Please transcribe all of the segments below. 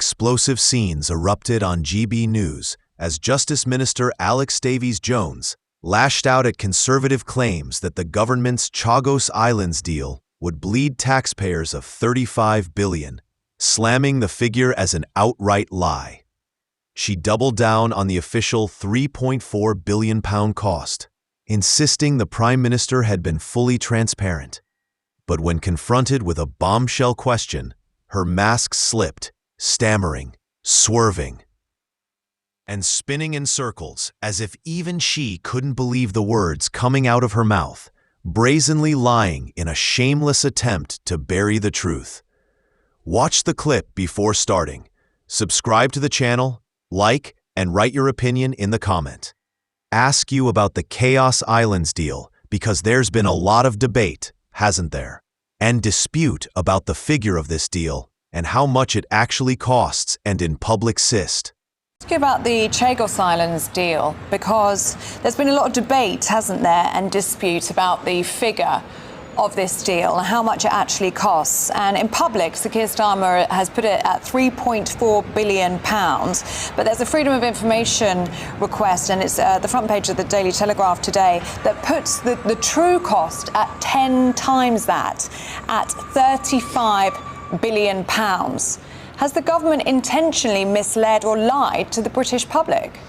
Explosive scenes erupted on GB News as Justice Minister Alex Davies-Jones lashed out at Conservative claims that the government's Chagos Islands deal would bleed taxpayers of $35 billion, slamming the figure as an outright lie. She doubled down on the official £3.4 billion cost, insisting the Prime Minister had been fully transparent. But when confronted with a bombshell question, her mask slipped, stammering, swerving, and spinning in circles as if even she couldn't believe the words coming out of her mouth, brazenly lying in a shameless attempt to bury the truth. Watch the clip before starting. Subscribe to the channel, like, and write your opinion in the comment. Ask you about the Chagos Islands deal because there's been a lot of debate, hasn't there? And dispute about the figure of this deal and how much it actually costs and in public assist. Ask you about the Chagos Islands deal because there's been a lot of debate, hasn't there, and dispute about the figure of this deal and how much it actually costs. And in public, Sir Keir Starmer has put it at £3.4 billion. But there's a Freedom of Information request, and it's the front page of the Daily Telegraph today, that puts the true cost at 10 times that, at £35 billion. Has the government intentionally misled or lied to the British public?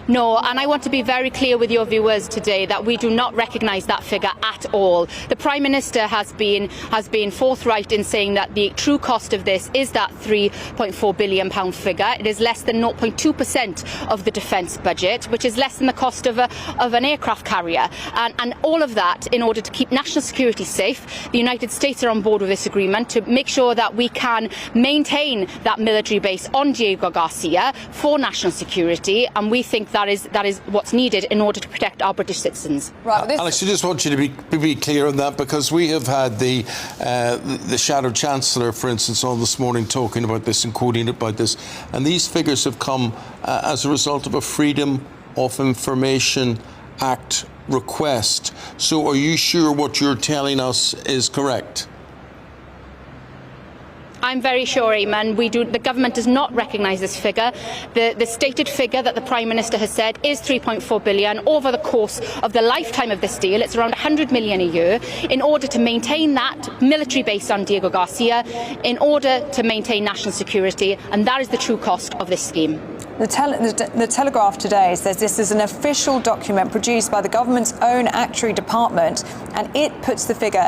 No, and I want to be very clear with your viewers today that we do not recognise that figure at all. The Prime Minister has been forthright in saying that the true cost of this is that £3.4 billion figure. It is less than 0.2% of the defence budget, which is less than the cost of an aircraft carrier. And all of that in order to keep national security safe. The United States are on board with this agreement to make sure that we can maintain that military base on Diego Garcia for national security, and we think that is what's needed in order to protect our British citizens. Right, Alex, I just want you to be clear on that, because we have had the Shadow Chancellor, for instance, all this morning talking about this and quoting about this, and these figures have come as a result of a Freedom of Information Act request. So are you sure what you're telling us is correct? I'm very sure, Eamon. The government does not recognise this figure. The stated figure that the Prime Minister has said is £3.4 billion over the course of the lifetime of this deal. It's around £100 million a year in order to maintain that military base on Diego Garcia, in order to maintain national security, and that is the true cost of this scheme. The Telegraph today says this is an official document produced by the government's own actuary department, and it puts the figure